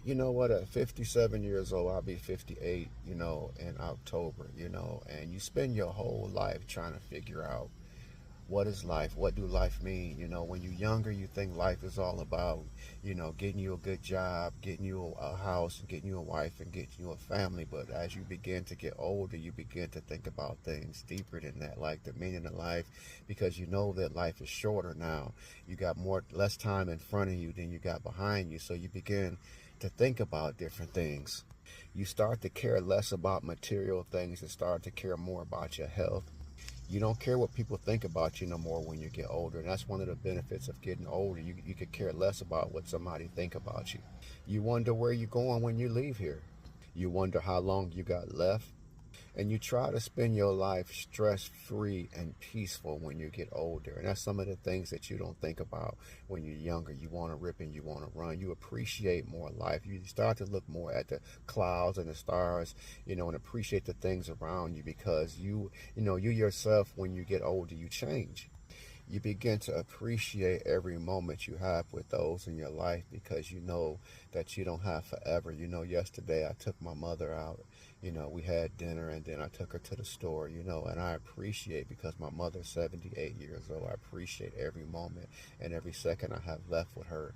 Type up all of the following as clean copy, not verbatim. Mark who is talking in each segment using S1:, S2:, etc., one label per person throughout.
S1: You know what? At 57 years old, I'll be 58, in October, and you spend your whole life trying to figure out what is life? What do life mean? When you're younger, you think life is all about, getting you a good job, getting you a house, getting you a wife, and getting you a family. But as you begin to get older, you begin to think about things deeper than that, like the meaning of life, because you know that life is shorter now. You got less time in front of you than you got behind you. So you begin to think about different things. You start to care less about material things and start to care more about your health. You don't care what people think about you no more when you get older. And that's one of the benefits of getting older. You could care less about what somebody think about you. You wonder where you're going when you leave here. You wonder how long you got left. And you try to spend your life stress-free and peaceful when you get older. And that's some of the things that you don't think about when you're younger. You want to rip and you want to run. You appreciate more life. You start to look more at the clouds and the stars, and appreciate the things around you, because you yourself, when you get older, you change. You begin to appreciate every moment you have with those in your life, because you know that you don't have forever. Yesterday I took my mother out. We had dinner, and then I took her to the store, and I appreciate, because my mother's 78 years old, I appreciate every moment and every second I have left with her,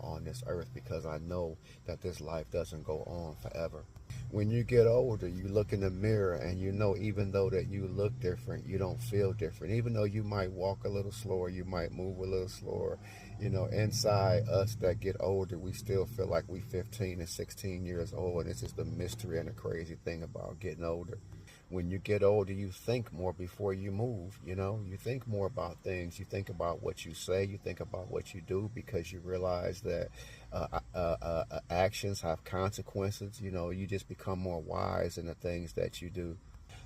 S1: on this earth, because I know that this life doesn't go on forever. When you get older, you look in the mirror and even though that you look different, you don't feel different. Even though you might walk a little slower, you might move a little slower, inside us that get older, we still feel like we 15 and 16 years old. And this is the mystery and the crazy thing about getting older. When you get older, you think more before you move. You think more about things. You think about what you say. You think about what you do, because you realize that actions have consequences. You just become more wise in the things that you do.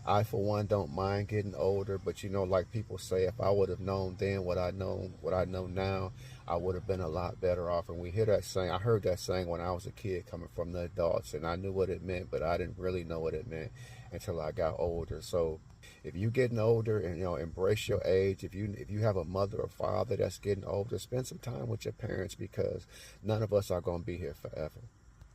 S1: I, for one, don't mind getting older, but like people say, if I would have known then what I know now, I would have been a lot better off. And we hear that saying. I heard that saying when I was a kid, coming from the adults, and I knew what it meant, but I didn't really know what it meant until I got older. So if you're getting older, and embrace your age. If you have a mother or father that's getting older, spend some time with your parents, because none of us are going to be here forever.